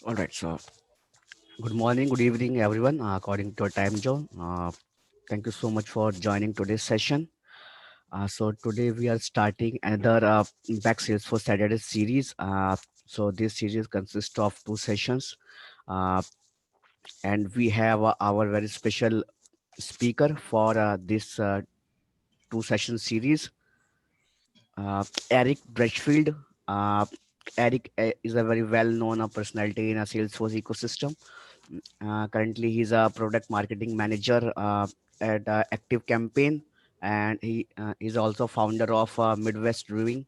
All right. So, good morning, good evening, everyone, according to your time zone. Thank you so much for joining today's session. Today we are starting another Impact Salesforce Saturday series. So, this series consists of two sessions, uh, and we have our very special speaker for this two session series, Eric Dreshfield. Uh, Eric is a very well known personality in a Salesforce ecosystem. Currently, he's a product marketing manager at ActiveCampaign, and he is also founder of Midwest Brewing,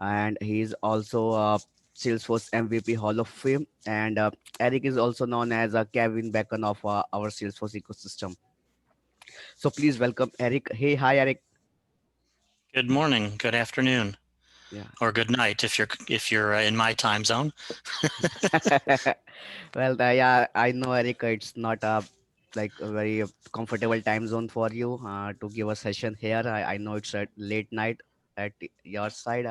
and he is also Salesforce MVP Hall of Fame. And Eric is also known as Kevin Bacon of our Salesforce ecosystem. So please welcome Eric. Hey, hi, Eric. Good morning, good afternoon, Yeah. or good night if you're in my time zone. Well, yeah, I know, Eric. It's not like a very comfortable time zone for you to give a session here. I know it's at late night at your side.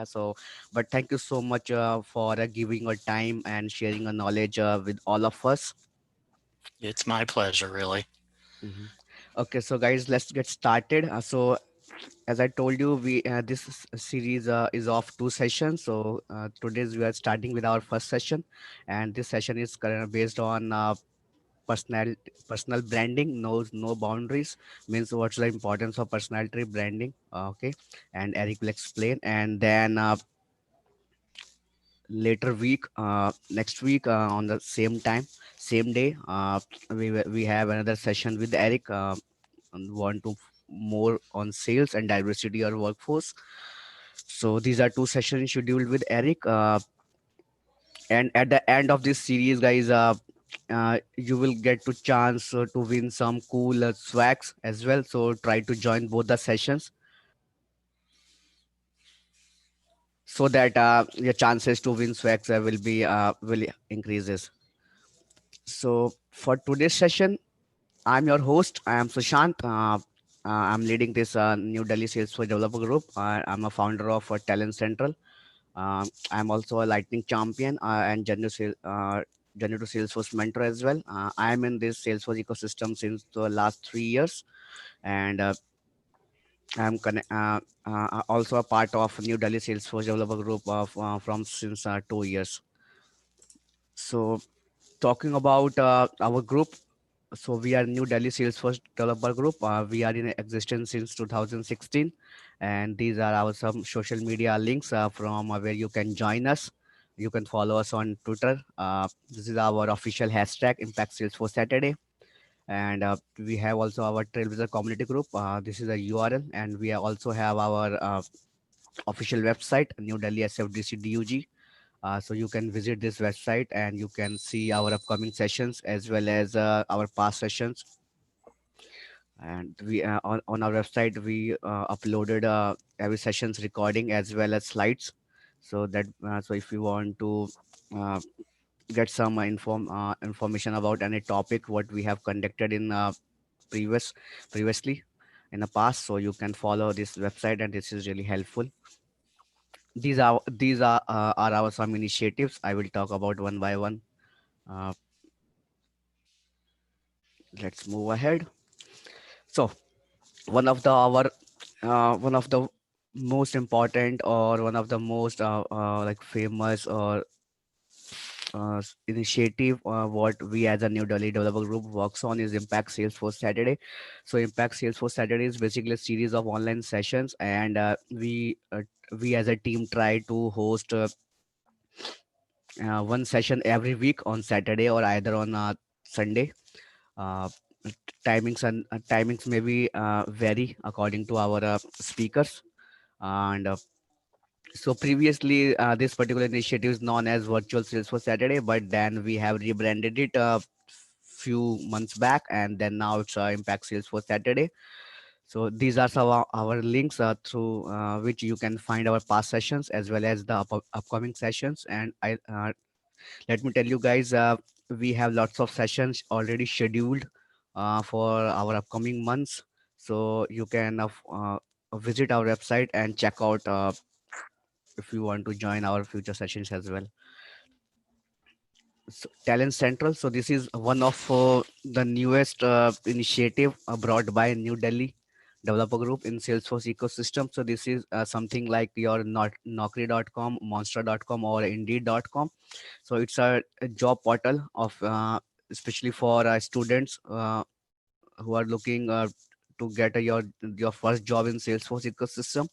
But thank you so much for giving your time and sharing your knowledge with all of us. It's my pleasure, really. Mhm. Okay, so guys, let's get started. As I told you, we series is of two sessions. So today's we are starting with our first session, and this session is based on personal personal branding knows no boundaries, means what's the importance of personality branding. Okay, and Eric will explain, and then later week next week on the same time, same day, we have another session with Eric, and want to more on sales and diversity or workforce. So these are two sessions scheduled with Eric, and at the end of this series, guys, you will get to chance to win some cool swags as well. So try to join both the sessions so that your chances to win swags will increases. So for today's session, I'm your host. I am Sushant. I'm leading this New Delhi Salesforce Developer Group. I'm a founder of Talent Central. I'm also a lightning champion and general to Salesforce mentor as well. I'm in this Salesforce ecosystem since the last 3 years, and also a part of New Delhi Salesforce Developer Group of from since 2 years. So talking about our group, so we are New Delhi Salesforce Developer Group. We are in existence since 2016, and these are our some social media links from where you can join us. You can follow us on Twitter. This is our official hashtag Impact Salesforce Saturday, and we have also our Trailblazer community group. This is a URL, and we also have our official website New Delhi SFDC. So you can visit this website and you can see our upcoming sessions as well as our past sessions. And we on our website we uploaded every session's recording as well as slides. So if you want to uh, get some information about any topic what we have conducted in previously in the past, so you can follow this website and this is really helpful. These are our some initiatives I will talk about one by one. uh, let's move ahead. So one of the most important or one of the most like famous or initiative what we as a New Delhi developer group works on is Impact Salesforce Saturday. So Impact Salesforce Saturday is basically a series of online sessions, and we as a team try to host one session every week on Saturday or either on Sunday. uh, timings maybe vary according to our speakers. And so previously, this particular initiative is known as Virtual Salesforce Saturday, but then we have rebranded it a few months back, and then now it's Impact Salesforce Saturday. So these are some of our links through which you can find our past sessions as well as the upcoming sessions. And let me tell you guys, we have lots of sessions already scheduled for our upcoming months. So you can visit our website and check out if you want to join our future sessions as well. Talent Central. So this is one of the newest initiative brought by New Delhi developer group in Salesforce ecosystem. So this is something like your not Naukri.com, Monster.com, or Indeed.com. So it's a job portal of especially for students who are looking to get your first job in Salesforce ecosystem.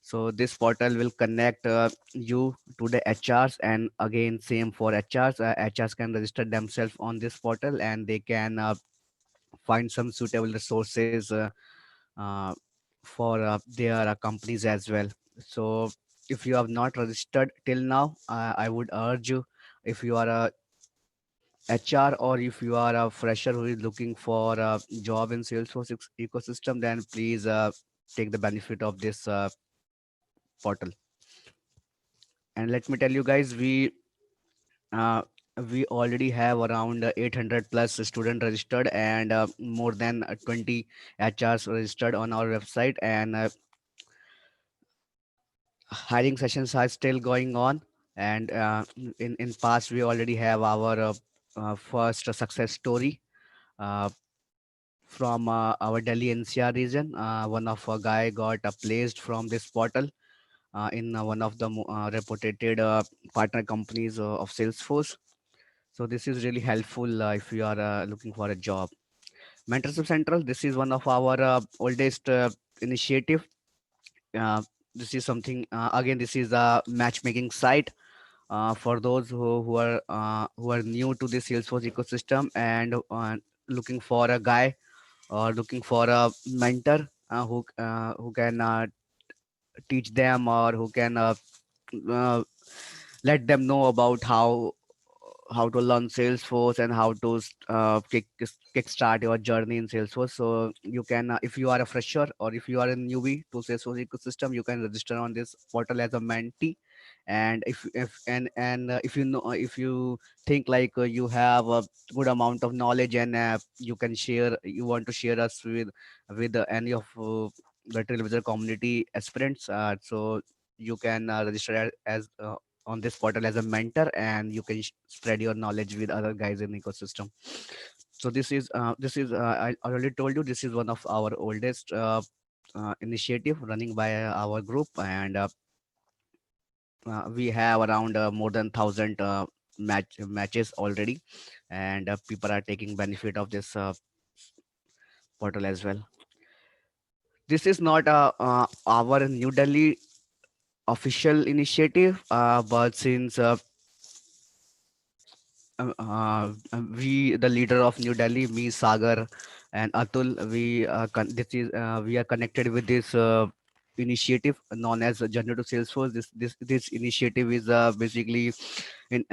So this portal will connect you to the HRs, and again same for HRs. HRs can register themselves on this portal, and they can find some suitable resources uh, for their companies as well. So if you have not registered till now, I would urge you, if you are a HR or if you are a fresher who is looking for a job in Salesforce ecosystem, then please take the benefit of this portal. And let me tell you guys, uh, we already have around 800 plus student registered, and more than 20 HRs registered on our website, and hiring sessions are still going on. And in past we already have our first success story uh, from our Delhi NCR region. One of a guy got placed from this portal in one of the reputed partner companies of Salesforce. So this is really helpful if you are looking for a job. Mentorship Central. This is one of our oldest initiative. Uh, this is something again. This is a matchmaking site for those who are new to the Salesforce ecosystem and looking for a guy or looking for a mentor who can teach them, or who can uh, let them know about how to learn Salesforce and how to kickstart your journey in Salesforce. So you can, if you are a fresher or if you are a newbie to Salesforce ecosystem, you can register on this portal as a mentee. And if you know, if you think like you have a good amount of knowledge, and you want to share us with any of the Trailblazer community aspirants, so you can register as on this portal as a mentor, and you can spread your knowledge with other guys in the ecosystem. So I already told you, this is one of our oldest initiative running by our group, and we have around more than 1,000 matches already, and people are taking benefit of this portal as well. This is not our New Delhi official initiative, but since we, the leader of New Delhi, me, Sagar, and Atul, we are connected with this initiative known as Journey to Salesforce. This initiative is basically in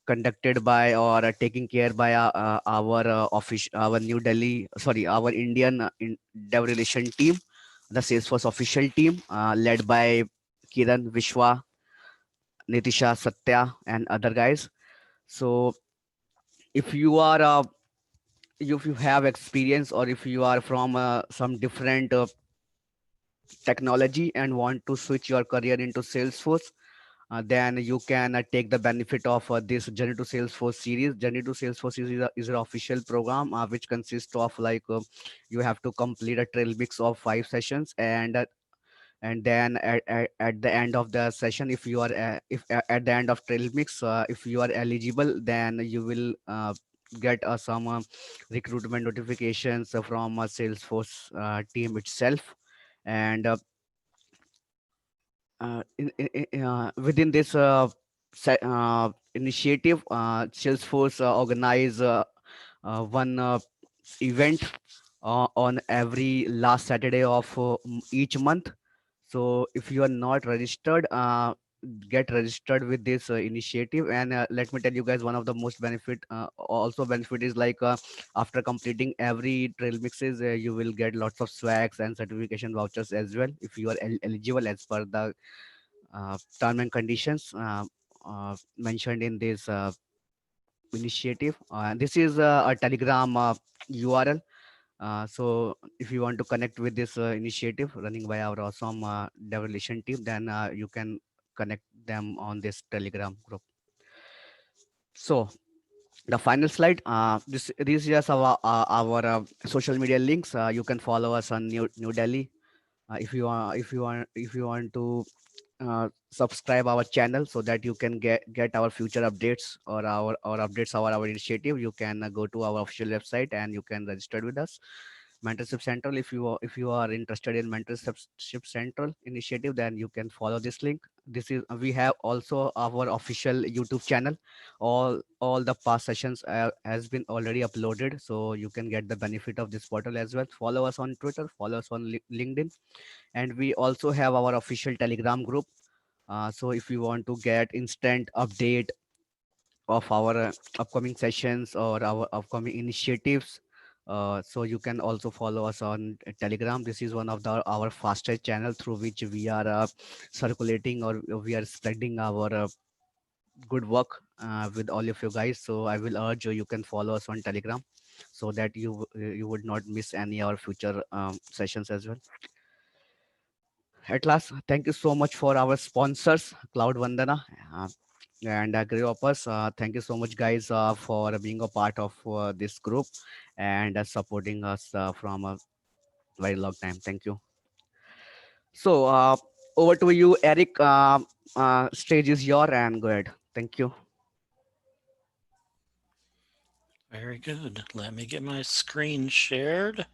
conducted by or taken care by our our New Delhi, sorry, our Indian dev relation team, the Salesforce official team, led by Kiran, Vishwa, Nitisha, Satya, and other guys. So if you are if you have experience, or if you are from some different technology and want to switch your career into Salesforce, then you can take the benefit of this Journey to Salesforce series. Journey to Salesforce is an official program which consists of like you have to complete a trail mix of 5 sessions, and then at the end of the session, if you are if at the end of trail mix, if you are eligible, then you will get some recruitment notifications from a Salesforce team itself. And within this initiative, Salesforce organize one event on every last Saturday of each month. So if you are not registered, get registered with this initiative. And let me tell you guys, one of the most benefit, also benefit is like after completing every trail mixes, you will get lots of swags and certification vouchers as well, if you are eligible as per the term and conditions mentioned in this initiative. This is a Telegram URL. So if you want to connect with this initiative running by our awesome development team, then you can connect them on this Telegram group. So the final slide. These are our social media links. You can follow us on New Delhi. If you want to subscribe our channel so that you can get our future updates or updates our initiative, you can go to our official website and you can register with us. Mentorship Central, if you are interested in Mentorship Central initiative, then you can follow this link. This is We have also our official YouTube channel. All the past sessions has been already uploaded, so you can get the benefit of this portal as well. Follow us on Twitter, follow us on LinkedIn, and we also have our official Telegram group. So if you want to get instant update of our upcoming sessions or our upcoming initiatives, so you can also follow us on Telegram. This is one of our fastest channel through which we are circulating, or we are spreading our good work with all of you guys. So I will urge you can follow us on Telegram so that you would not miss any of our future sessions as well. At last, thank you so much for our sponsors, Cloud Vandana and Agriopus. Thank you so much, guys, for being a part of this group and supporting us from a very long time. Thank you. So, over to you, Eric. Stage is your, and go ahead. Thank you. Very good. Let me get my screen shared.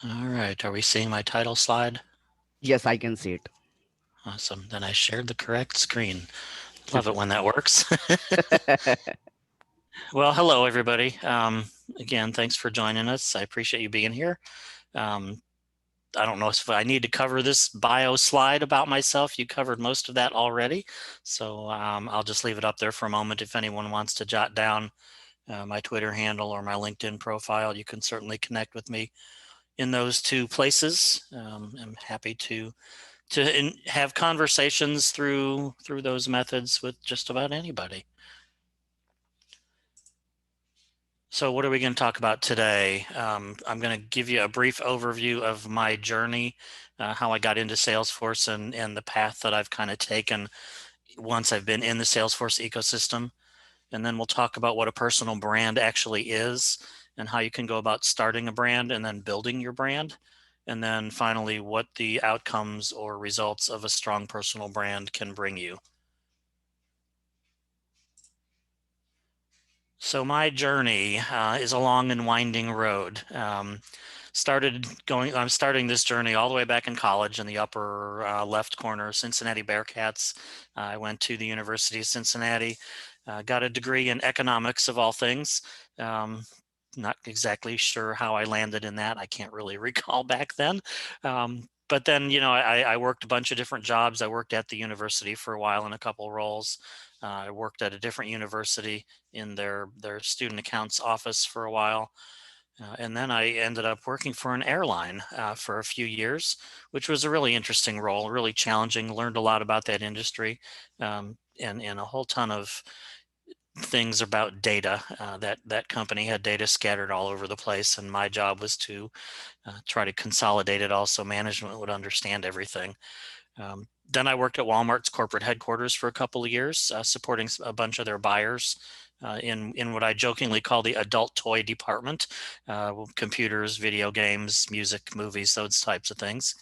All right. Are we seeing my title slide? Yes, I can see it. Awesome. Then I shared the correct screen. Love it when that works. Well, hello, everybody. Again, thanks for joining us. I appreciate you being here. I don't know if I need to cover this bio slide about myself. You covered most of that already. So I'll just leave it up there for a moment. If anyone wants to jot down my Twitter handle or my LinkedIn profile, you can certainly connect with me in those two places. I'm happy to have conversations through those methods with just about anybody. So what are we going to talk about today? I'm going to give you a brief overview of my journey, how I got into Salesforce and the path that I've kind of taken once I've been in the Salesforce ecosystem. And then we'll talk about what a personal brand actually is and how you can go about starting a brand and then building your brand. And then finally, what the outcomes or results of a strong personal brand can bring you. So my journey is a long and winding road. I'm starting this journey all the way back in college in the upper left corner, Cincinnati Bearcats. I went to the University of Cincinnati, got a degree in economics of all things. Not exactly sure how I landed in that. I can't really recall back then. But then, I worked a bunch of different jobs. I worked at the university for a while in a couple roles. I worked at a different university in their student accounts office for a while. And then I ended up working for an airline for a few years, which was a really interesting role, really challenging, learned a lot about that industry, and a whole ton of things about data. That company had data scattered all over the place, and my job was to try to consolidate it all so management would understand everything. Then I worked at Walmart's corporate headquarters for a couple of years, supporting a bunch of their buyers in what I jokingly call the adult toy department, computers, video games, music, movies, those types of things.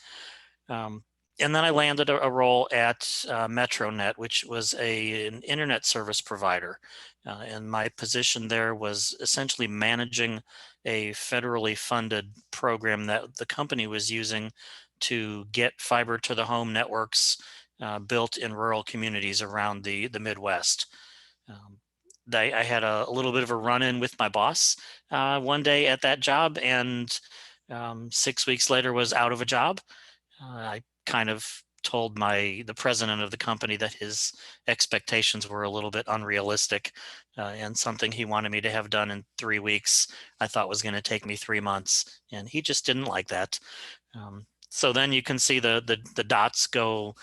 And then I landed a role at MetroNet, which was an internet service provider. And my position there was essentially managing a federally funded program that the company was using to get fiber to the home networks built in rural communities around the Midwest. I had a little bit of a run-in with my boss one day at that job, and 6 weeks later was out of a job. I kind of told the president of the company that his expectations were a little bit unrealistic, and something he wanted me to have done in 3 weeks I thought was going to take me 3 months, and he just didn't like that. So then you can see the dots go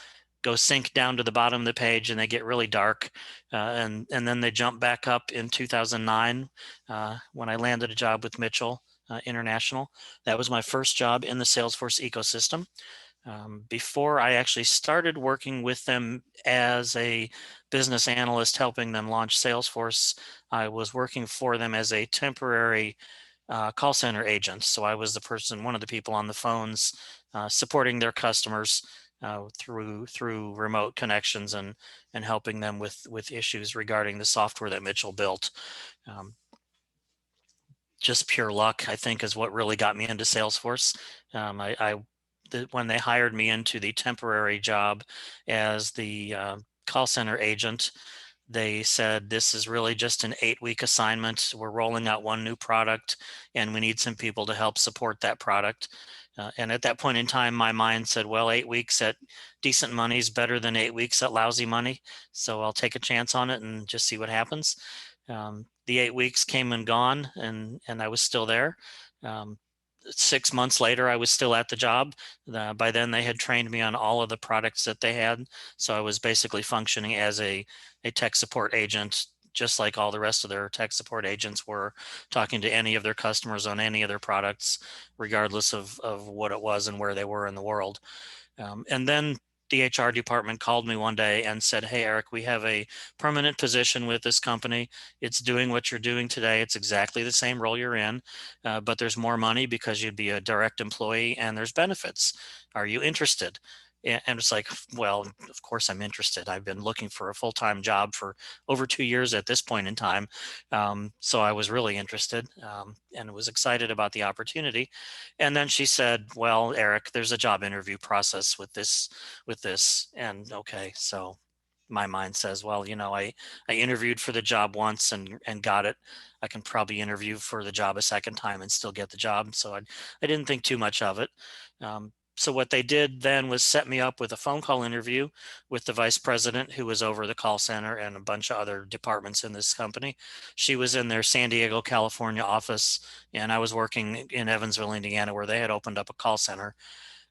sink down to the bottom of the page, and they get really dark, and then they jump back up in 2009 when I landed a job with Mitchell. International. That was my first job in the Salesforce ecosystem. Before I actually started working with them as a business analyst, helping them launch Salesforce, I was working for them as a temporary call center agent. So I was the person, one of the people on the phones, supporting their customers through remote connections and helping them with issues regarding the software that Mitchell built. Um, just pure luck, I think, is what really got me into Salesforce. When they hired me into the temporary job as the call center agent, they said, this is really just an 8-week assignment. We're rolling out one new product and we need some people to help support that product. And at that point in time, my mind said, well, 8 weeks at decent money is better than 8 weeks at lousy money. So I'll take a chance on it and just see what happens. The 8 weeks came and gone, and I was still there. 6 months later, I was still at the job. By then, they had trained me on all of the products that they had. So I was basically functioning as a tech support agent, just like all the rest of their tech support agents were, talking to any of their customers on any of their products, regardless of what it was and where they were in the world. And then the HR department called me one day and said, hey, Eric, we have a permanent position with this company. It's doing what you're doing today. It's exactly the same role you're in, but there's more money because you'd be a direct employee and there's benefits. Are you interested? And it's like, well, of course I'm interested. I've been looking for a full-time job for over 2 years at this point in time. So I was really interested and was excited about the opportunity. And then she said, well, Eric, there's a job interview process with this. And okay, so my mind says, well, I interviewed for the job once and got it. I can probably interview for the job a second time and still get the job. So I didn't think too much of it. So what they did then was set me up with a phone call interview with the vice president who was over the call center and a bunch of other departments in this company. She was in their San Diego, California office, and I was working in Evansville, Indiana, where they had opened up a call center.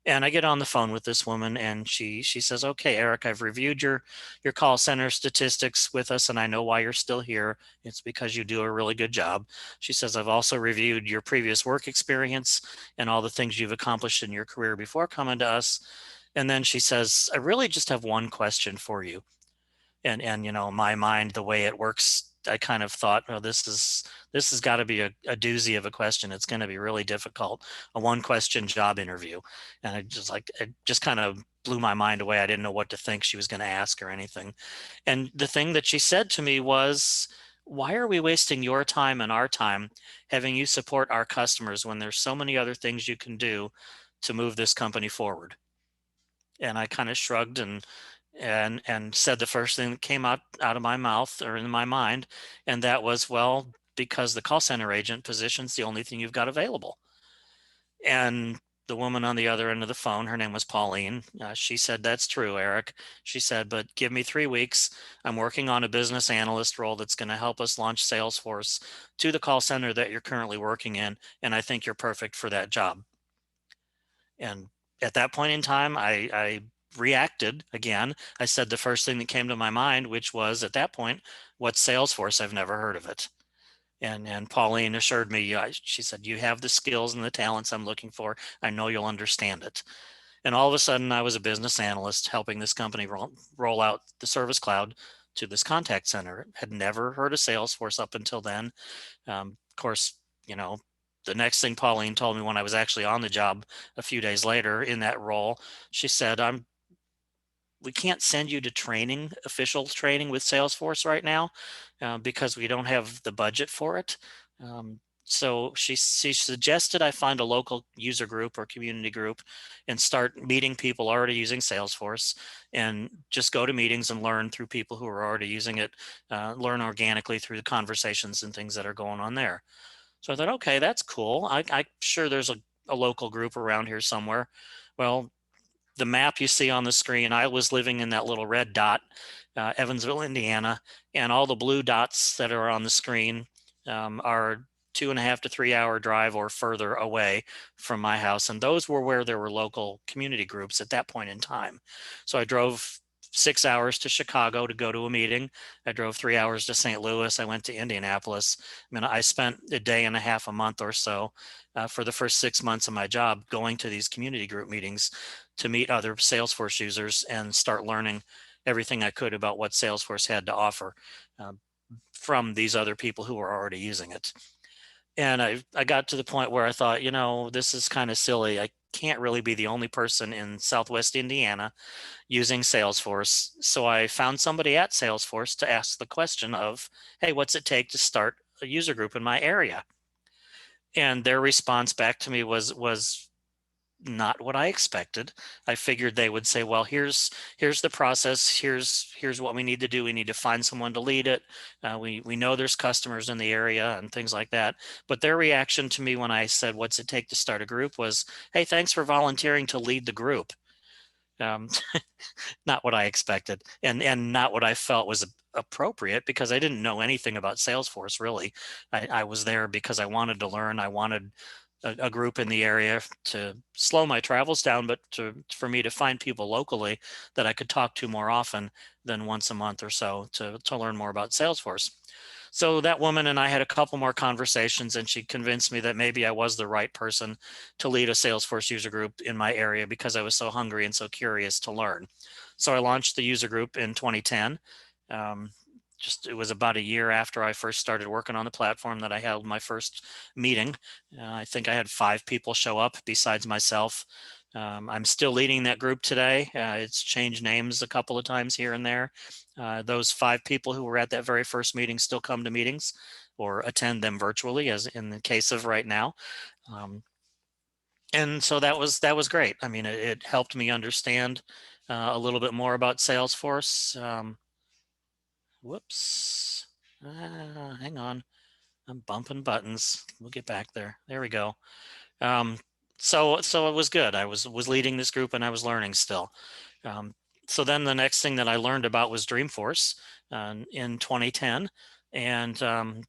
And I get on the phone with this woman and she says, okay, Eric, I've reviewed your call center statistics with us and I know why you're still here. It's because you do a really good job. She says, I've also reviewed your previous work experience and all the things you've accomplished in your career before coming to us. And then she says, I really just have one question for you. And my mind, the way it works, I kind of thought, oh, this has got to be a doozy of a question. It's going to be really difficult, a one question job interview. And it just kind of blew my mind away. I didn't know what to think she was going to ask or anything. And the thing that she said to me was, why are we wasting your time and our time having you support our customers when there's so many other things you can do to move this company forward? And I kind of shrugged and said the first thing that came out of my mouth or in my mind, and that was, well, because the call center agent position's the only thing you've got available. And the woman on the other end of the phone, her name was Pauline, she said, that's true, Eric. She said, but give me 3 weeks. I'm working on a business analyst role that's going to help us launch Salesforce to the call center that you're currently working in, and I think you're perfect for that job. And at that point in time, I reacted again. I said the first thing that came to my mind, which was at that point, what's Salesforce? I've never heard of it. And Pauline assured me, she said, you have the skills and the talents I'm looking for. I know you'll understand it. And all of a sudden, I was a business analyst helping this company roll out the Service Cloud to this contact center. Had never heard of Salesforce up until then. Of course, you know, the next thing Pauline told me when I was actually on the job a few days later in that role, she said, we can't send you to training, official training with Salesforce right now because we don't have the budget for it. So she suggested I find a local user group or community group and start meeting people already using Salesforce and just go to meetings and learn through people who are already using it, learn organically through the conversations and things that are going on there. So I thought, okay, that's cool. I'm sure there's a local group around here somewhere. Well, the map you see on the screen, I was living in that little red dot, Evansville, Indiana, and all the blue dots that are on the screen are 2.5 to 3 hour drive or further away from my house. And those were where there were local community groups at that point in time. So I drove 6 hours to Chicago to go to a meeting. I drove 3 hours to St. Louis. I went to Indianapolis. I mean, I spent a day and a half, a month or so for the first 6 months of my job going to these community group meetings to meet other Salesforce users and start learning everything I could about what Salesforce had to offer from these other people who were already using it. And I got to the point where I thought, this is kind of silly. I can't really be the only person in Southwest Indiana using Salesforce. So I found somebody at Salesforce to ask the question of, hey, what's it take to start a user group in my area? And their response back to me was not what I expected. I figured they would say, well, here's the process. Here's what we need to do. We need to find someone to lead it. We know there's customers in the area and things like that. But their reaction to me when I said, what's it take to start a group was, hey, thanks for volunteering to lead the group. Um, not what I expected, and not what I felt was appropriate, because I didn't know anything about Salesforce really. I was there because I wanted to learn. I wanted a group in the area to slow my travels down, but for me to find people locally that I could talk to more often than once a month or so to learn more about Salesforce. So that woman and I had a couple more conversations, and she convinced me that maybe I was the right person to lead a Salesforce user group in my area because I was so hungry and so curious to learn. So I launched the user group in 2010. Um, it was about a year after I first started working on the platform that I held my first meeting. I think I had 5 people show up besides myself. I'm still leading that group today. It's changed names a couple of times here and there. Those 5 people who were at that very first meeting still come to meetings or attend them virtually, as in the case of right now. Um, and so that was great. I mean, it helped me understand a little bit more about Salesforce. Whoops. Hang on. I'm bumping buttons. We'll get back there. There we go. Um, so it was good. I was leading this group and I was learning still. Um, so then the next thing that I learned about was Dreamforce in 2010, and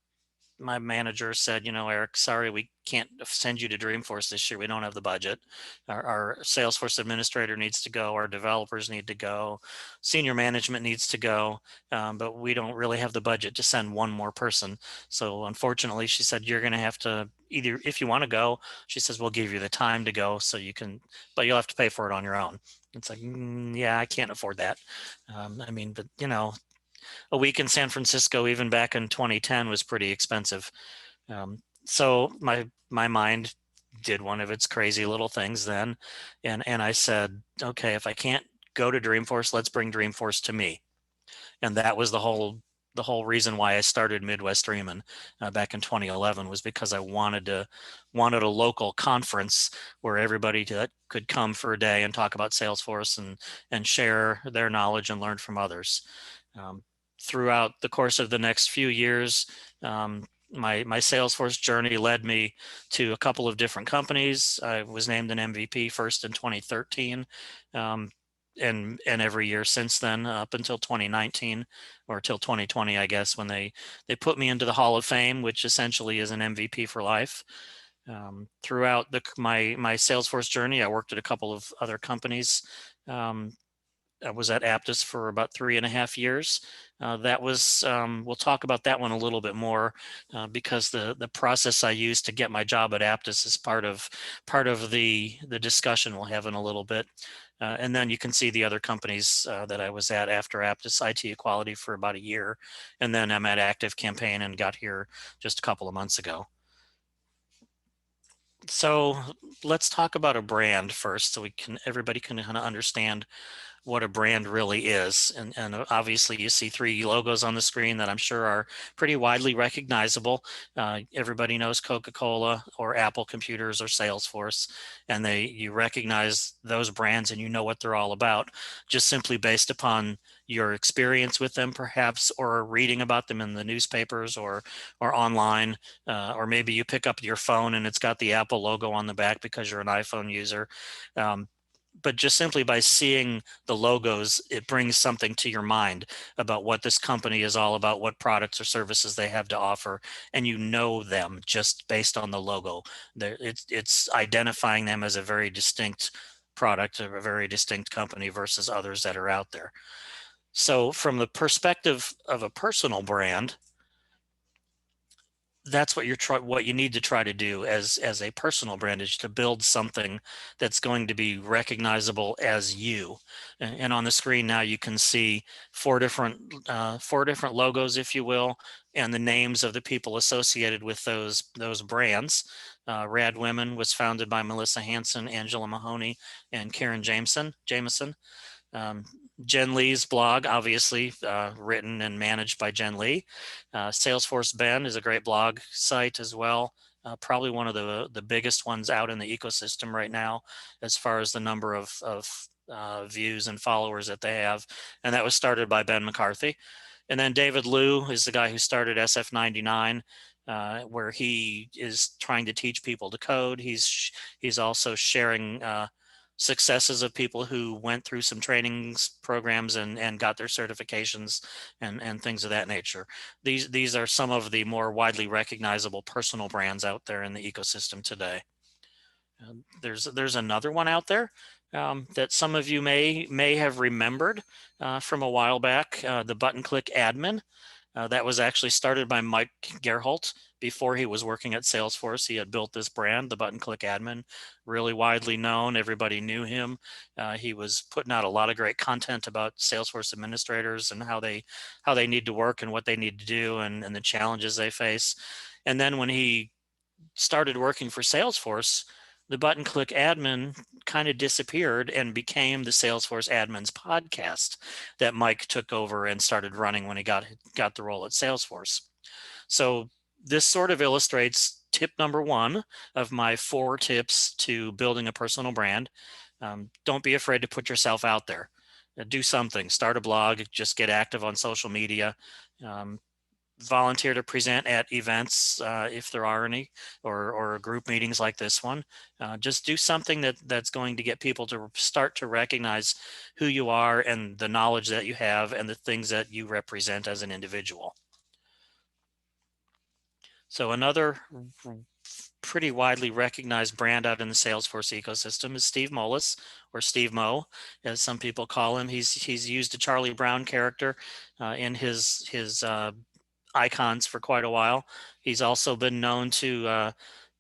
my manager said, Eric, sorry, we can't send you to Dreamforce this year. We don't have the budget. Our Salesforce administrator needs to go. Our developers need to go. Senior management needs to go. But we don't really have the budget to send one more person. So unfortunately, she said, you're going to have to either, if you want to go, she says, we'll give you the time to go so you can, but you'll have to pay for it on your own. It's like, yeah, I can't afford that. I mean, but a week in San Francisco, even back in 2010, was pretty expensive. So my mind did one of its crazy little things then, and I said, okay, if I can't go to Dreamforce, let's bring Dreamforce to me. And that was the whole reason why I started Midwest Dreamin' back in 2011, was because I wanted a local conference where everybody could come for a day and talk about Salesforce and share their knowledge and learn from others. Um, Throughout the course of the next few years, my Salesforce journey led me to a couple of different companies. I was named an MVP first in 2013, um, and every year since then, up until 2019 or till 2020, I guess, when they put me into the Hall of Fame, which essentially is an MVP for life. Throughout my Salesforce journey, I worked at a couple of other companies. I was at Aptus for about 3.5 years. That was we'll talk about that one a little bit more because the process I used to get my job at Aptus is part of the discussion we'll have in a little bit. And then you can see the other companies that I was at after Aptus: IT Equality for about a year, and then I'm at ActiveCampaign and got here just a couple of months ago. So let's talk about a brand first, so everybody can kind of understand what a brand really is. And obviously you see 3 logos on the screen that I'm sure are pretty widely recognizable. Everybody knows Coca-Cola or Apple Computers or Salesforce, and you recognize those brands and you know what they're all about, just simply based upon your experience with them perhaps, or reading about them in the newspapers or online, or maybe you pick up your phone and it's got the Apple logo on the back because you're an iPhone user. But just simply by seeing the logos, it brings something to your mind about what this company is all about, what products or services they have to offer, and you know them just based on the logo. It's identifying them as a very distinct product, a very distinct company versus others that are out there. So from the perspective of a personal brand, that's what you need to try to do as a personal brand, is to build something that's going to be recognizable as you. And on the screen now you can see four different logos, if you will, and the names of the people associated with those brands. Rad Women was founded by Melissa Hanson, Angela Mahoney, and Karen Jameson. Um, Jen Lee's blog, obviously written and managed by Jen Lee. Salesforce Ben is a great blog site as well. Probably one of the biggest ones out in the ecosystem right now, as far as the number of views and followers that they have. And that was started by Ben McCarthy. And then David Liu is the guy who started SF99, where he is trying to teach people to code. He's also sharing successes of people who went through some trainings programs and got their certifications and things of that nature. These are some of the more widely recognizable personal brands out there in the ecosystem today. There's another one out there that some of you may have remembered from a while back, the button click admin. That was actually started by Mike Gerholt before he was working at Salesforce. He had built this brand, the button click admin, really widely known. Everybody knew him. He was putting out a lot of great content about Salesforce administrators and how they need to work and what they need to do and the challenges they face. And then when he started working for Salesforce, the button click admin kind of disappeared and became the Salesforce admins podcast that Mike took over and started running when he got the role at Salesforce. So this sort of illustrates tip number one of my 4 tips to building a personal brand. Don't be afraid to put yourself out there. Do something, start a blog, just get active on social media. Volunteer to present at events if there are any, or group meetings like this one. Just do something that's going to get people to start to recognize who you are and the knowledge that you have and the things that you represent as an individual. So another pretty widely recognized brand out in the Salesforce ecosystem is Steve Mollis, or Steve Mo, as some people call him. He's used a Charlie Brown character in his icons for quite a while. He's also been known to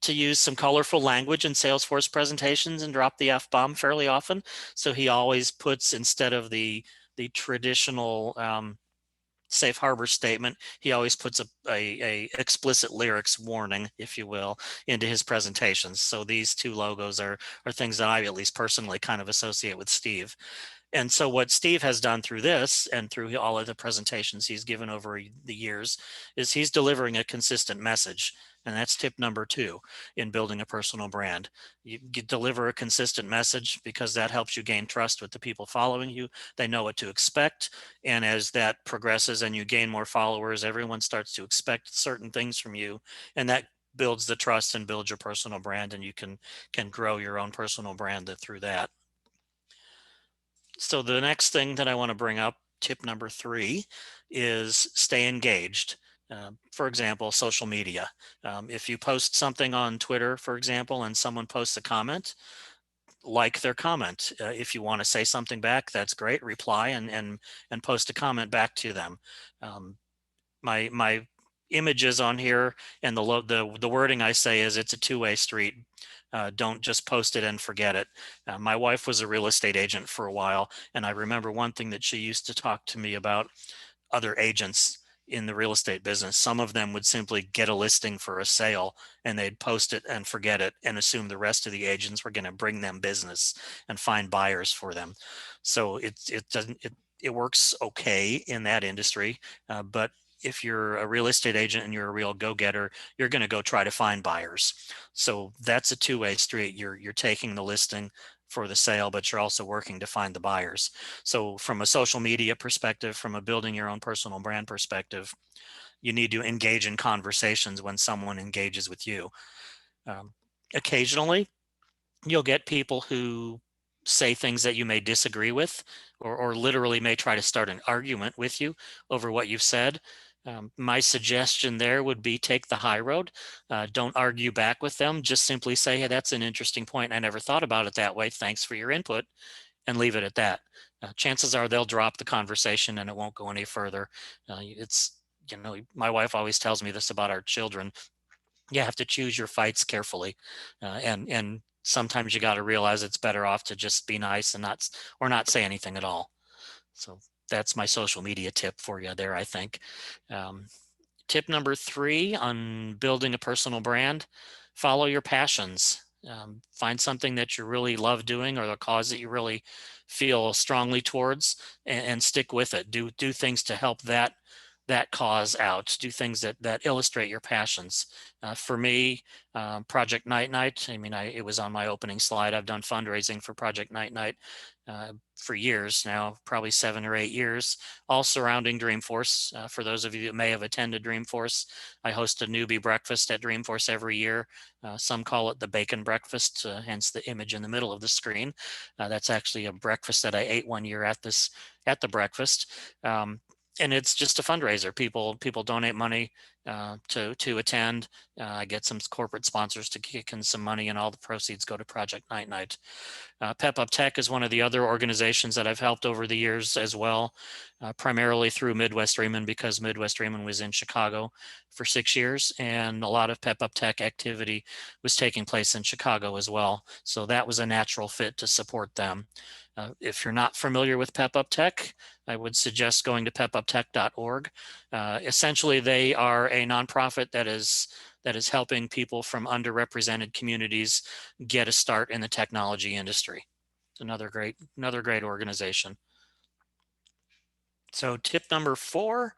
use some colorful language in Salesforce presentations and drop the F-bomb fairly often. So he always puts, instead of the traditional safe harbor statement, he always puts a explicit lyrics warning, if you will, into his presentations. So these 2 logos are things that I at least personally kind of associate with Steve. And so what Steve has done through this and through all of the presentations he's given over the years is he's delivering a consistent message. And that's tip number 2 in building a personal brand. You deliver a consistent message because that helps you gain trust with the people following you. They know what to expect. And as that progresses and you gain more followers, everyone starts to expect certain things from you. And that builds the trust and builds your personal brand, and you can grow your own personal brand through that. So the next thing that I want to bring up, tip number 3, is stay engaged. For example, social media. If you post something on Twitter, for example, and someone posts a comment, like their comment. If you want to say something back, that's great. Reply and post a comment back to them. My images on here and the wording I say is it's a 2-way street. Don't just post it and forget it. My wife was a real estate agent for a while, and I remember one thing that she used to talk to me about: other agents in the real estate business. Some of them would simply get a listing for a sale and they'd post it and forget it and assume the rest of the agents were going to bring them business and find buyers for them. So it works okay in that industry, but if you're a real estate agent and you're a real go-getter, you're going to go try to find buyers. So that's a 2-way street. You're taking the listing for the sale, but you're also working to find the buyers. So from a social media perspective, from a building your own personal brand perspective, you need to engage in conversations when someone engages with you. Occasionally, you'll get people who say things that you may disagree with, or literally may try to start an argument with you over what you've said. My suggestion there would be take the high road. Don't argue back with them. Just simply say, hey, that's an interesting point. I never thought about it that way. Thanks for your input, and leave it at that. Chances are they'll drop the conversation and it won't go any further. It's, my wife always tells me this about our children. You have to choose your fights carefully. And sometimes you got to realize it's better off to just be nice and not say anything at all. So that's my social media tip for you there, I think. Um, Tip number 3 on building a personal brand: follow your passions. Find something that you really love doing, or a cause that you really feel strongly towards, and stick with it. Do things to help that cause out. Do things that illustrate your passions. For me, Project Night Night. I mean, it was on my opening slide. I've done fundraising for Project Night Night for years now, probably 7 or 8 years, all surrounding Dreamforce. For those of you that may have attended Dreamforce, I host a newbie breakfast at Dreamforce every year. Some call it the bacon breakfast, hence the image in the middle of the screen. That's actually a breakfast that I ate one year at the breakfast. And it's just a fundraiser. People donate money to attend. I get some corporate sponsors to kick in some money, and all the proceeds go to Project Night Night. Pep Up Tech is one of the other organizations that I've helped over the years as well, primarily through Midwest Raymond, because Midwest Raymond was in Chicago for 6 years, and a lot of Pep Up Tech activity was taking place in Chicago as well. So that was a natural fit to support them. If you're not familiar with Pep Up Tech, I would suggest going to pepuptech.org. Essentially, they are a nonprofit that is helping people from underrepresented communities get a start in the technology industry. It's another great organization. So tip number 4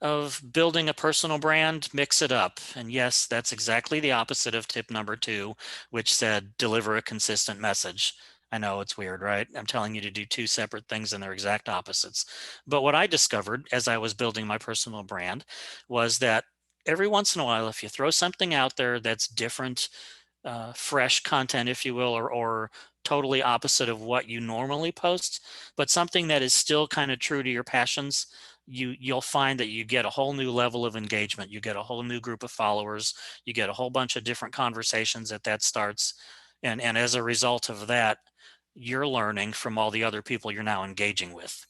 of building a personal brand: mix it up. And yes, that's exactly the opposite of tip number 2, which said deliver a consistent message. I know it's weird, right? I'm telling you to do 2 separate things and they're exact opposites. But what I discovered as I was building my personal brand was that every once in a while, if you throw something out there that's different, fresh content, if you will, or totally opposite of what you normally post, but something that is still kind of true to your passions, you'll find that you get a whole new level of engagement. You get a whole new group of followers. You get a whole bunch of different conversations that starts, and as a result of that, you're learning from all the other people you're now engaging with.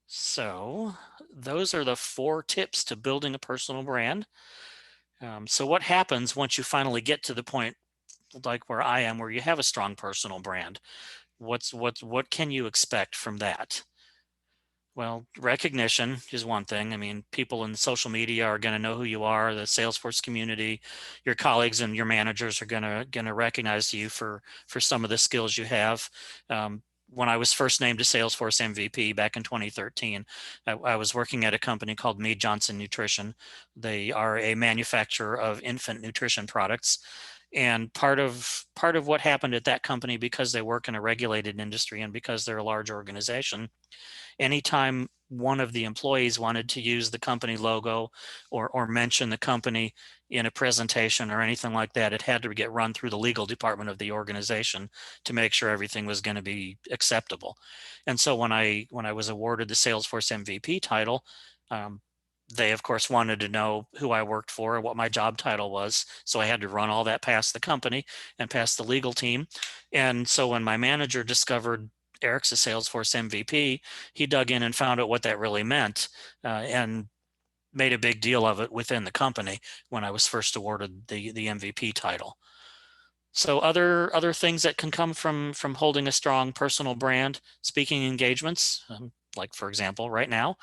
So those are the 4 tips to building a personal brand. So what happens once you finally get to the point like where I am, where you have a strong personal brand? What can you expect from that? Well, recognition is one thing. I mean, people in social media are going to know who you are. The Salesforce community, your colleagues and your managers are going to recognize you for some of the skills you have. When I was first named to Salesforce MVP back in 2013, I was working at a company called Mead Johnson Nutrition. They are a manufacturer of infant nutrition products. And part of what happened at that company, because they work in a regulated industry and because they're a large organization, anytime one of the employees wanted to use the company logo or mention the company in a presentation or anything like that, it had to get run through the legal department of the organization to make sure everything was going to be acceptable. And so when I was awarded the Salesforce MVP title, um, they of course wanted to know who I worked for and what my job title was. So I had to run all that past the company and past the legal team. And so when my manager discovered Eric's a Salesforce MVP, he dug in and found out what that really meant, and made a big deal of it within the company when I was first awarded the MVP title. So other things that can come from holding a strong personal brand: speaking engagements. Like for example, right now,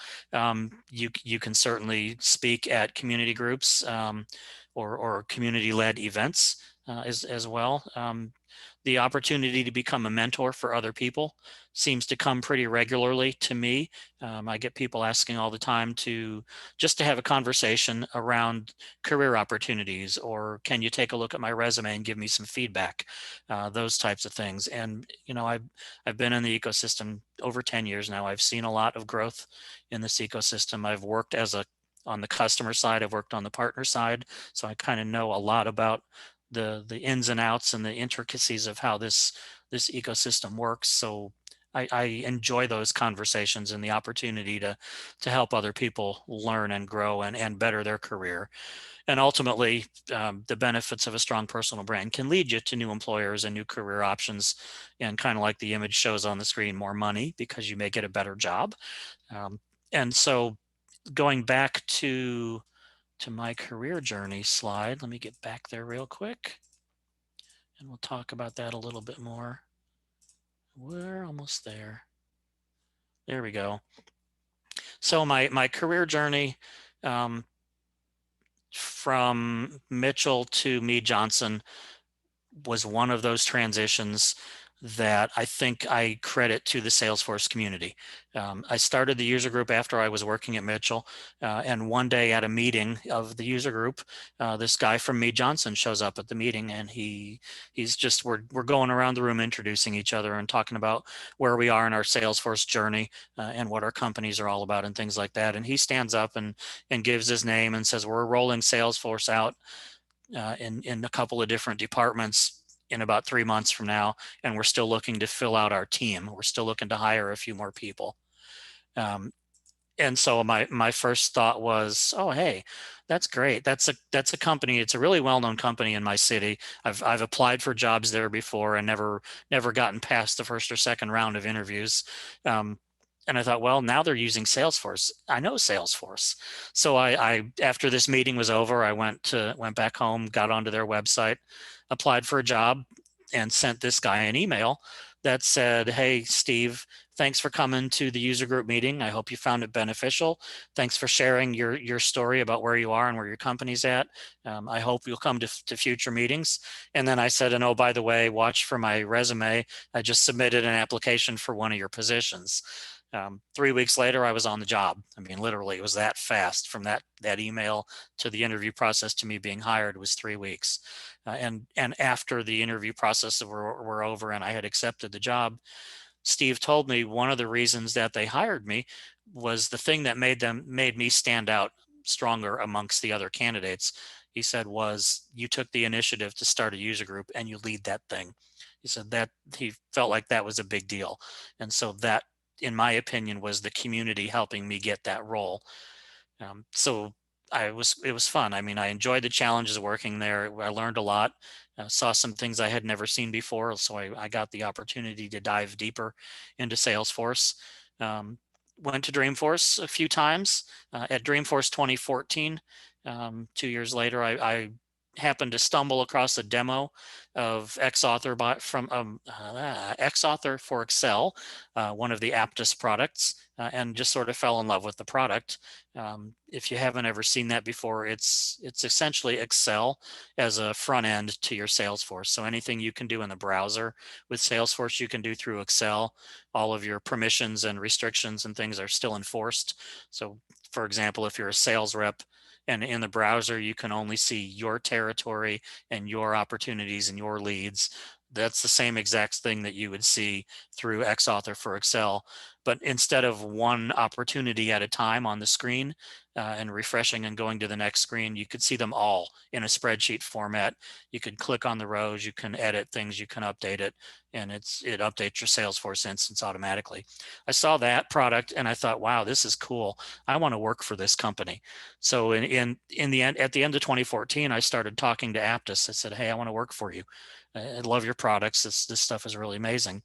you can certainly speak at community groups, or community-led events as well. The opportunity to become a mentor for other people seems to come pretty regularly to me. I get people asking all the time just to have a conversation around career opportunities, or can you take a look at my resume and give me some feedback, those types of things. And I've been in the ecosystem over 10 years now. I've seen a lot of growth in this ecosystem. I've worked on the customer side, I've worked on the partner side, so I kind of know a lot about the ins and outs and the intricacies of how this ecosystem works. So I enjoy those conversations and the opportunity to help other people learn and grow and better their career. And ultimately, the benefits of a strong personal brand can lead you to new employers and new career options. And kind of like the image shows on the screen, more money because you may get a better job. Um, and so going back to my career journey slide, let me get back there real quick and we'll talk about that a little bit more. We're almost there. There we go. So my career journey, um, from Mitchell to Mead Johnson was one of those transitions that I think I credit to the Salesforce community. I started the user group after I was working at Mitchell, and one day at a meeting of the user group, this guy from Mead Johnson shows up at the meeting, and he's just we're going around the room introducing each other and talking about where we are in our Salesforce journey, and what our companies are all about and things like that. And he stands up and gives his name and says, "We're rolling Salesforce out in a couple of different departments in about 3 months from now, and we're still looking to fill out our team. We're still looking to hire a few more people." Um, and so my first thought was, oh hey, that's great. That's a company. It's a really well known company in my city. I've applied for jobs there before and never gotten past the first or second round of interviews. Um, and I thought, well, now they're using Salesforce. I know Salesforce. So I after this meeting was over, I went back home, got onto their website, applied for a job, and sent this guy an email that said, "Hey, Steve, thanks for coming to the user group meeting. I hope you found it beneficial. Thanks for sharing your story about where you are and where your company's at. I hope you'll come to future meetings." And then I said, "And oh, by the way, watch for my resume. I just submitted an application for one of your positions." 3 weeks later, I was on the job. I mean, literally, it was that fast from that email to the interview process to me being hired was 3 weeks. And after the interview process were over and I had accepted the job, Steve told me one of the reasons that they hired me was the thing that made me stand out stronger amongst the other candidates. He said was you took the initiative to start a user group and you lead that thing. He said that he felt like that was a big deal. And so that, in my opinion, was the community helping me get that role. So it was fun. I mean, I enjoyed the challenges of working there. I learned a lot, saw some things I had never seen before. So I got the opportunity to dive deeper into Salesforce. Um, Went to Dreamforce a few times. At Dreamforce 2014, 2 years later, I happened to stumble across a demo of XAuthor from XAuthor for Excel, one of the Aptus products, and just sort of fell in love with the product. If you haven't ever seen that before, it's essentially Excel as a front end to your Salesforce. So anything you can do in the browser with Salesforce, you can do through Excel. All of your permissions and restrictions and things are still enforced. So for example, if you're a sales rep and in the browser, you can only see your territory and your opportunities and your leads. That's the same exact thing that you would see through XAuthor for Excel. But instead of one opportunity at a time on the screen and refreshing and going to the next screen, you could see them all in a spreadsheet format. You could click on the rows, you can edit things, you can update it, and it updates your Salesforce instance automatically. I saw that product and I thought, wow, this is cool. I want to work for this company. So in the end, at the end of 2014, I started talking to Aptus. I said, hey, I want to work for you. I love your products. This stuff is really amazing.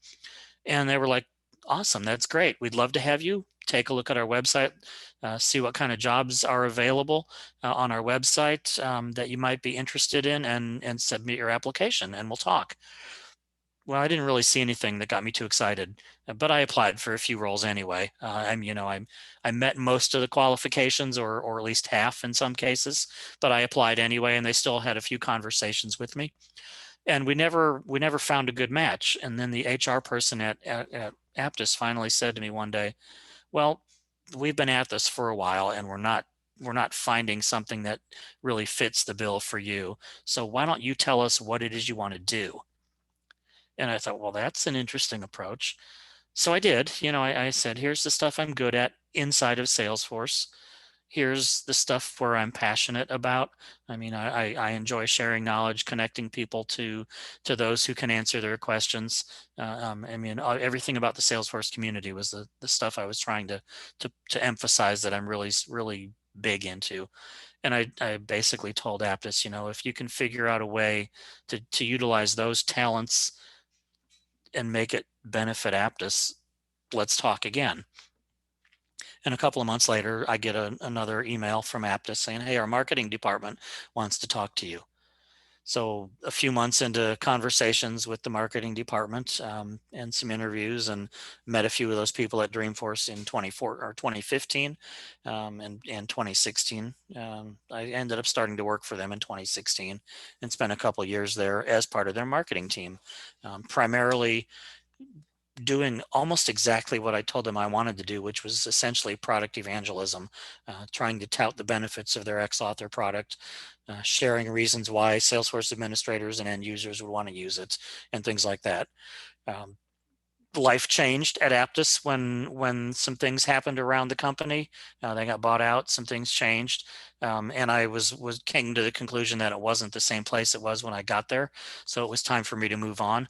And they were like, awesome, that's great. We'd love to have you take a look at our website, see what kind of jobs are available on our website that you might be interested in, and submit your application and we'll talk. Well, I didn't really see anything that got me too excited, but I applied for a few roles anyway. I met most of the qualifications, or at least half in some cases, but I applied anyway, and they still had a few conversations with me, and we never found a good match. And then the HR person at Aptus finally said to me one day, "Well, we've been at this for a while, and we're not finding something that really fits the bill for you. So why don't you tell us what it is you want to do?" And I thought, well, that's an interesting approach. So I did. I said, here's the stuff I'm good at inside of Salesforce. here's the stuff where I'm passionate about. I mean, I enjoy sharing knowledge, connecting people to those who can answer their questions. I mean, everything about the Salesforce community was the stuff I was trying to emphasize that I'm really big into. And I basically told Aptus, if you can figure out a way to utilize those talents and make it benefit Aptus, let's talk again. And a couple of months later, I get another email from Aptus saying, hey, our marketing department wants to talk to you. So a few months into conversations with the marketing department, and some interviews, and met a few of those people at Dreamforce in 2015, and 2016. I ended up starting to work for them in 2016 and spent a couple of years there as part of their marketing team, primarily doing almost exactly what I told them I wanted to do, which was essentially product evangelism, trying to tout the benefits of their ex-author product, sharing reasons why Salesforce administrators and end users would want to use it, and things like that. Um, Life changed at Aptus when some things happened around the company. They got bought out. Some things changed, and I was came to the conclusion that it wasn't the same place it was when I got there. So it was time for me to move on.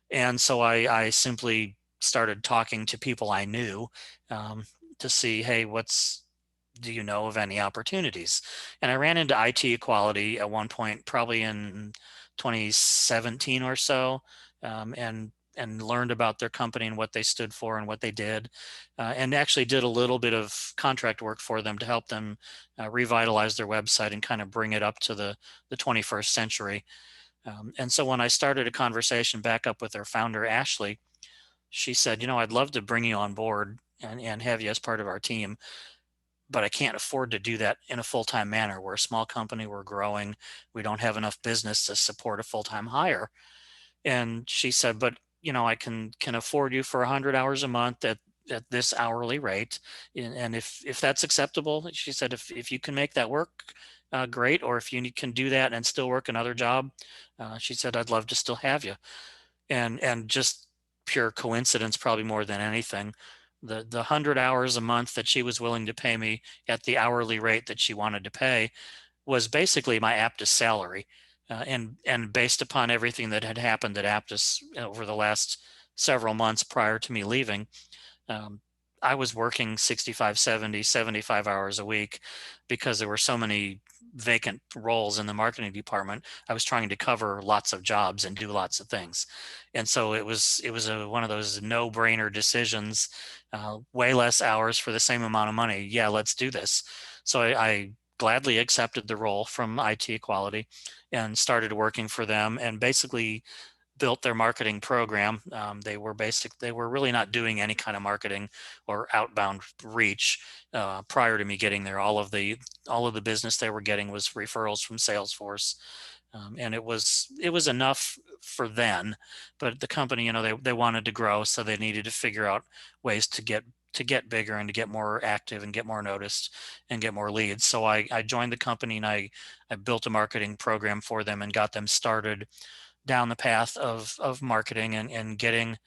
And so I simply started talking to people I knew, um, to see, hey, do you know of any opportunities? And I ran into IT Equality at one point, probably in 2017 or so, and learned about their company and what they stood for and what they did, and actually did a little bit of contract work for them to help them revitalize their website and kind of bring it up to the 21st century. And so when I started a conversation back up with their founder, Ashley, she said, I'd love to bring you on board and have you as part of our team, but I can't afford to do that in a full-time manner. We're a small company, we're growing, we don't have enough business to support a full-time hire. And she said, but I can afford you for 100 hours a month at this hourly rate. And if that's acceptable, she said, if you can make that work, great. Or if you can do that and still work another job, she said, I'd love to still have you. And just pure coincidence, probably more than anything, the 100 hours a month that she was willing to pay me at the hourly rate that she wanted to pay was basically my Aptus salary. And based upon everything that had happened at Aptus over the last several months prior to me leaving, um, I was working 65, 70, 75 hours a week because there were so many vacant roles in the marketing department. I was trying to cover lots of jobs and do lots of things. And so it was one of those no-brainer decisions, way less hours for the same amount of money. Yeah, let's do this. So I gladly accepted the role from IT Equality and started working for them, and basically built their marketing program. They were really not doing any kind of marketing or outbound reach prior to me getting there. All of the business they were getting was referrals from Salesforce, and it was enough for then. But the company, they wanted to grow, so they needed to figure out ways to get bigger and to get more active and get more noticed and get more leads. So I joined the company, and I built a marketing program for them and got them started down the path of marketing and getting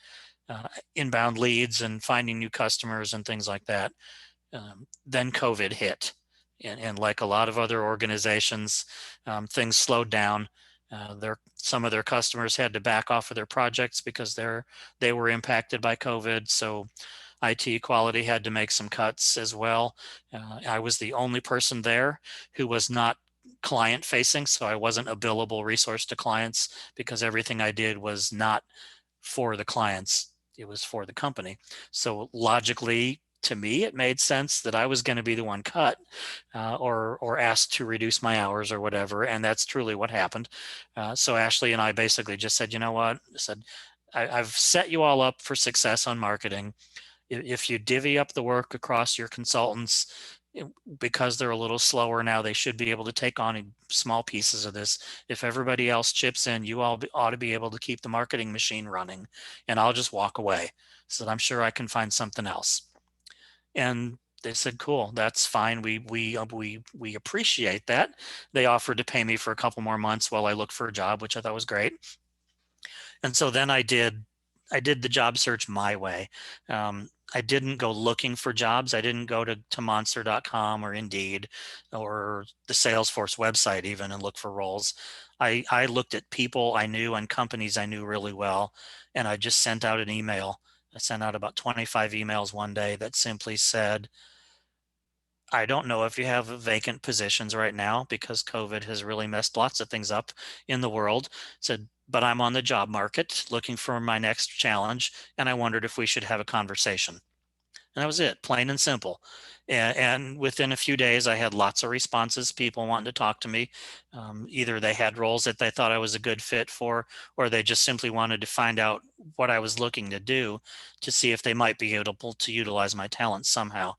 inbound leads and finding new customers and things like that. Then COVID hit. And like a lot of other organizations, things slowed down. Some of their customers had to back off of their projects because they were impacted by COVID. So IT Quality had to make some cuts as well. I was the only person there who was not client facing, so I wasn't a billable resource to clients because everything I did was not for the clients, it was for the company. So logically, to me, it made sense that I was going to be the one cut, or asked to reduce my hours or whatever, and that's truly what happened. So Ashley and I basically just said, you know what? I said, I've set you all up for success on marketing. If you divvy up the work across your consultants, because they're a little slower now, they should be able to take on small pieces of this. If everybody else chips in, you all ought to be able to keep the marketing machine running, and I'll just walk away. So I'm sure I can find something else. And they said, cool, that's fine. We appreciate that. They offered to pay me for a couple more months while I looked for a job, which I thought was great. And so then I did I did the job search my way. I didn't go looking for jobs. I didn't go to monster.com or Indeed or the Salesforce website even and look for roles. I looked at people I knew and companies I knew really well, and I just sent out an email. I sent out about 25 emails one day that simply said, I don't know if you have vacant positions right now because COVID has really messed lots of things up in the world. Said, but I'm on the job market looking for my next challenge, and I wondered if we should have a conversation. And that was it, plain and simple. And within a few days, I had lots of responses, people wanting to talk to me. Either they had roles that they thought I was a good fit for, or they just simply wanted to find out what I was looking to do to see if they might be able to utilize my talents somehow.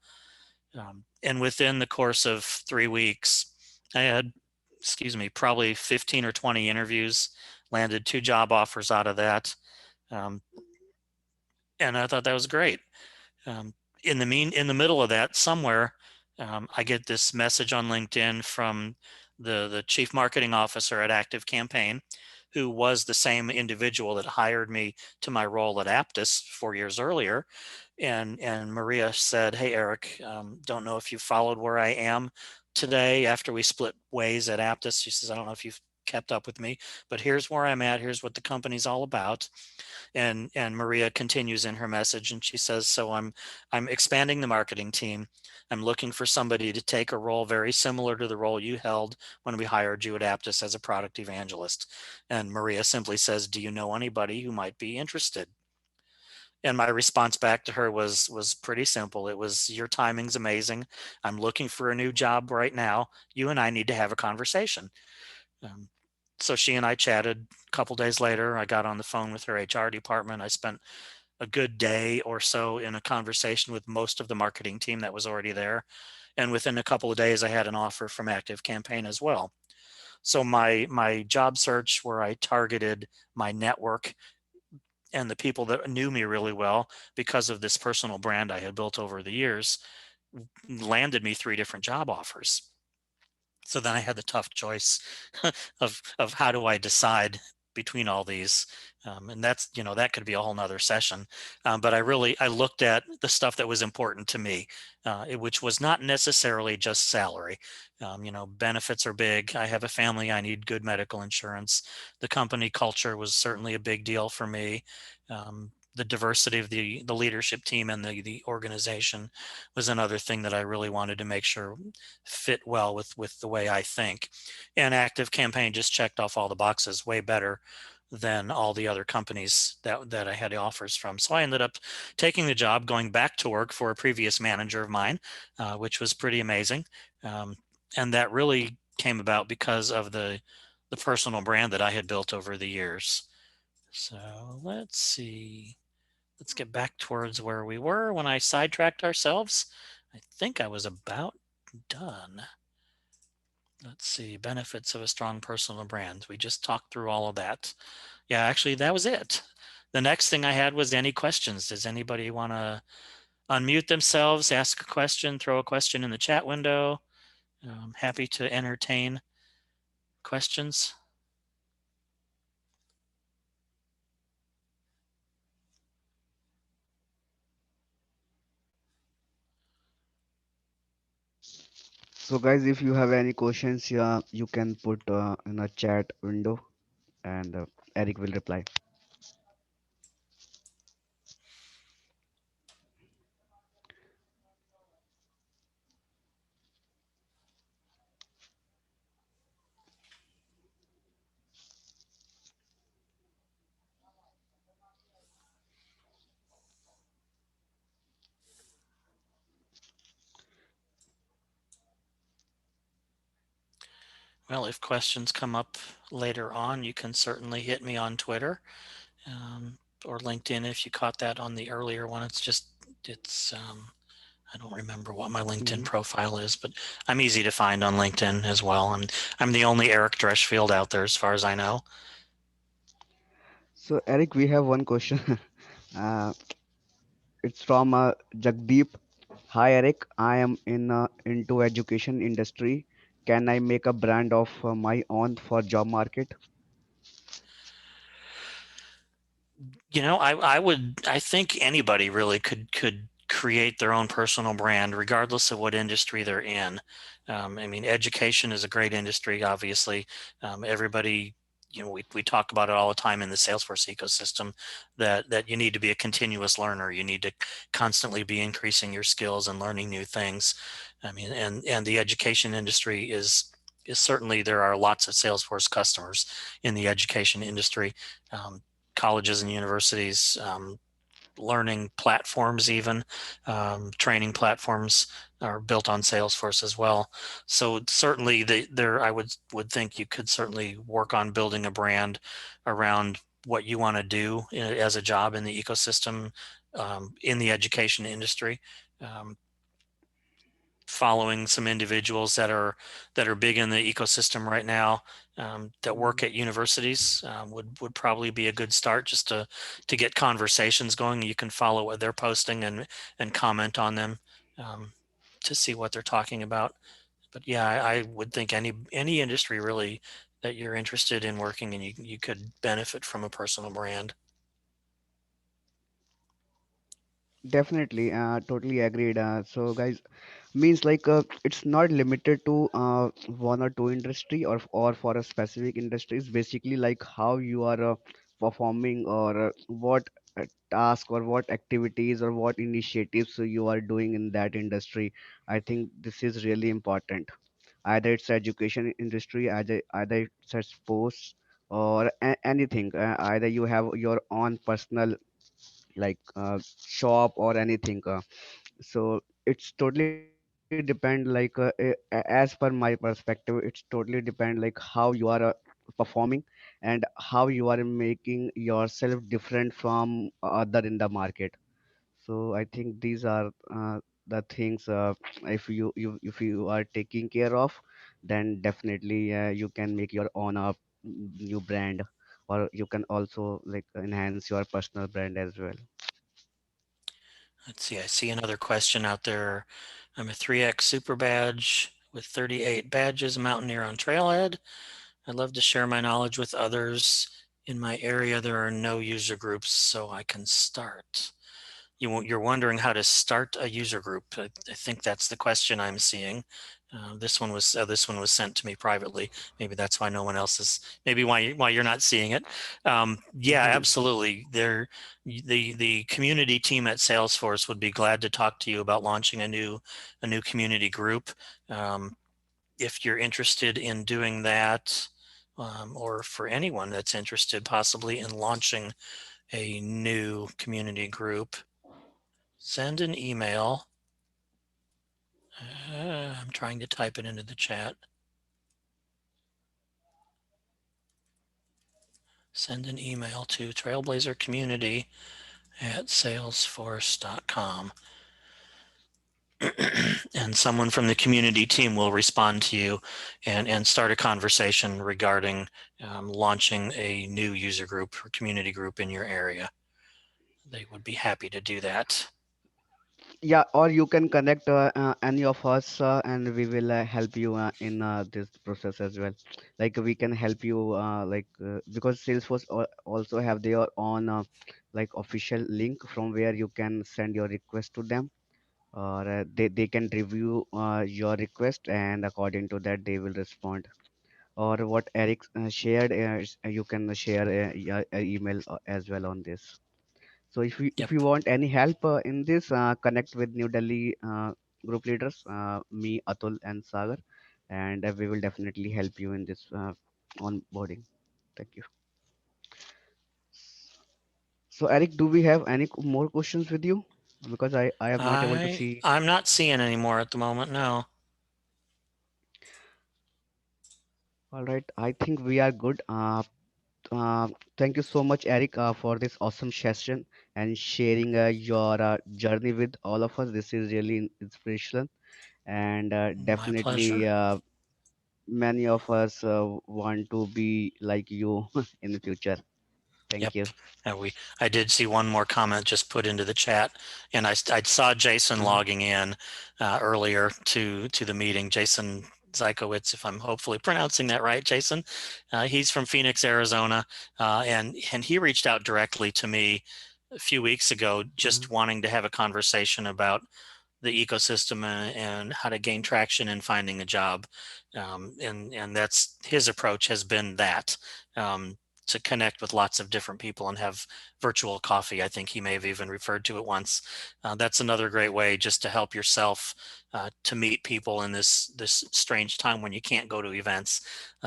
And within the course of 3 weeks, I had, excuse me, probably 15 or 20 interviews, landed 2 job offers out of that. Um, and I thought that was great. Um, in the middle of that, somewhere, I get this message on LinkedIn from the chief marketing officer at ActiveCampaign, who was the same individual that hired me to my role at Aptus 4 years earlier. And Maria said, "Hey, Eric, don't know if you followed where I am today after we split ways at Aptus." She says, "I don't know if you've kept up with me, but here's where I'm at. Here's what the company's all about." And Maria continues in her message, and she says, "So I'm expanding the marketing team. I'm looking for somebody to take a role very similar to the role you held when we hired you at Aptus as a product evangelist." And Maria simply says, "Do you know anybody who might be interested?" And my response back to her was pretty simple. It was, "Your timing's amazing. I'm looking for a new job right now. You and I need to have a conversation." Um, so she and I chatted. A couple days later, I got on the phone with her HR department. I spent a good day or so in a conversation with most of the marketing team that was already there. And within a couple of days, I had an offer from ActiveCampaign as well. So my job search, where I targeted my network and the people that knew me really well because of this personal brand I had built over the years, landed me 3 different job offers. So then I had the tough choice of how do I decide between all these. And that's, that could be a whole nother session. But I looked at the stuff that was important to me, which was not necessarily just salary. Benefits are big. I have a family. I need good medical insurance. The company culture was certainly a big deal for me. The diversity of the leadership team and the organization was another thing that I really wanted to make sure fit well with the way I think. And ActiveCampaign just checked off all the boxes way better than all the other companies that I had offers from. So I ended up taking the job, going back to work for a previous manager of mine, which was pretty amazing. Um, and that really came about because of the personal brand that I had built over the years. So let's see. Let's get back towards where we were when I sidetracked ourselves. I think I was about done. Let's see, benefits of a strong personal brand. We just talked through all of that. Yeah, actually, that was it. The next thing I had was any questions. Does anybody want to unmute themselves, ask a question, throw a question in the chat window? I'm happy to entertain questions. So guys, if you have any questions, yeah, you can put in a chat window, and Eric will reply. Well, if questions come up later on, you can certainly hit me on Twitter. Or LinkedIn if you caught that on the earlier one. It's I don't remember what my LinkedIn Mhm. profile is, but I'm easy to find on LinkedIn as well. I'm the only Eric Dreshfield out there as far as I know. So Eric, we have one question. uh, it's from Jagdeep. Hi Eric, I am into education industry. Can I make a brand of my own for job market? I think anybody really could create their own personal brand, regardless of what industry they're in. I mean, education is a great industry, obviously. Everybody, we talk about it all the time in the Salesforce ecosystem, that you need to be a continuous learner. You need to constantly be increasing your skills and learning new things. I mean, and the education industry is certainly, there are lots of Salesforce customers in the education industry. Um, Colleges and universities, learning platforms, even training platforms are built on Salesforce as well. So certainly, there I would think you could certainly work on building a brand around what you want to do as a job in the ecosystem, in the education industry. Um, Following some individuals that are big in the ecosystem right now, that work Mm. at universities, would probably be a good start, just to get conversations going. You can follow what they're posting and comment on them, um, to see what they're talking about. But yeah, I would think any industry really that you're interested in working in, you could benefit from a personal brand. Definitely, totally agreed. So, guys, means like it's not limited to one or two industry or for a specific industry. It's basically like how you are performing or what task or what activities or what initiatives you are doing in that industry. I think this is really important. Either it's education industry, either it's a sports or anything. Either you have your own personal like shop or anything. So it's totally depend like as per my perspective, it's totally depend like how you are performing and how you are making yourself different from other in the market. So I think these are the things if you are taking care of, then definitely you can make your own new brand, or you can also like enhance your personal brand as well. Let's see, I see another question out there. I'm a 3X super badge with 38 badges, mountaineer on Trailhead. I'd love to share my knowledge with others. In my area, there are no user groups, so I can start. You're wondering how to start a user group. I think that's the question I'm seeing. This one was sent to me privately. Maybe that's why no one else is. Maybe why you're not seeing it. Yeah, absolutely. The community team at Salesforce would be glad to talk to you about launching a new community group. Um, if you're interested in doing that, or for anyone that's interested possibly in launching a new community group, send an email. I'm trying to type it into the chat. Send an email to trailblazercommunity@salesforce.com. And someone from the community team will respond to you and start a conversation regarding launching a new user group or community group in your area. They would be happy to do that. Yeah, or you can connect any of us and we will help you in this process as well. Like we can help you because Salesforce also have their own like official link from where you can send your request to them, or they can review your request, and according to that they will respond. Or what Eric shared, you can share your email as well on this. So if Yep. you want any help in this, connect with New Delhi group leaders, me, Atul, and Sagar, and we will definitely help you in this onboarding. Thank you. So Eric, do we have any more questions with you? Because I am not able to I see. I'm not seeing any more at the moment. No. All right, I think we are good. Thank you so much, Eric, for this awesome session and sharing your journey with all of us. This is really inspirational, and My pleasure. definitely many of us want to be like you in the future. Yep. Thank you. I did see one more comment just put into the chat, and I saw Jason Uh-huh. logging in earlier to the meeting. Jason Zykowitz, if I'm hopefully pronouncing that right, Jason. He's from Phoenix, Arizona, and he reached out directly to me a few weeks ago, Mhm. just wanting to have a conversation about the ecosystem and how to gain traction in finding a job. And that's his approach has been that, to connect with lots of different people and have virtual coffee. I think he may have even referred to it once. That's another great way just to help yourself to meet people in this strange time when you can't go to events.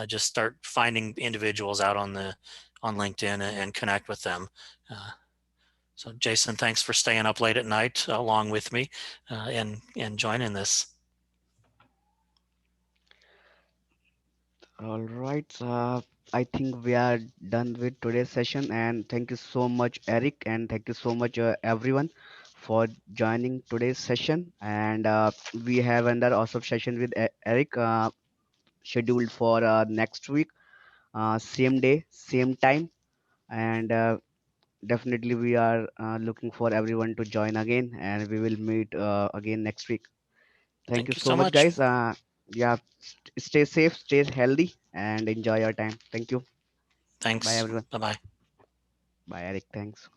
Just start finding individuals out on LinkedIn and connect with them. Uh, so Jason, thanks for staying up late at night along with me and joining this. All right. I think we are done with today's session, and thank you so much, Eric, and thank you so much, everyone, for joining today's session. And we have another awesome session with Eric scheduled for next week, same day, same time, and definitely we are looking for everyone to join again, and we will meet again next week. Thank you Thank you so so much, much. guys. Yeah, stay safe, stay healthy, and enjoy your time. Thank you. Bye, Thanks. everyone. Bye bye. Bye, Eric. Thanks.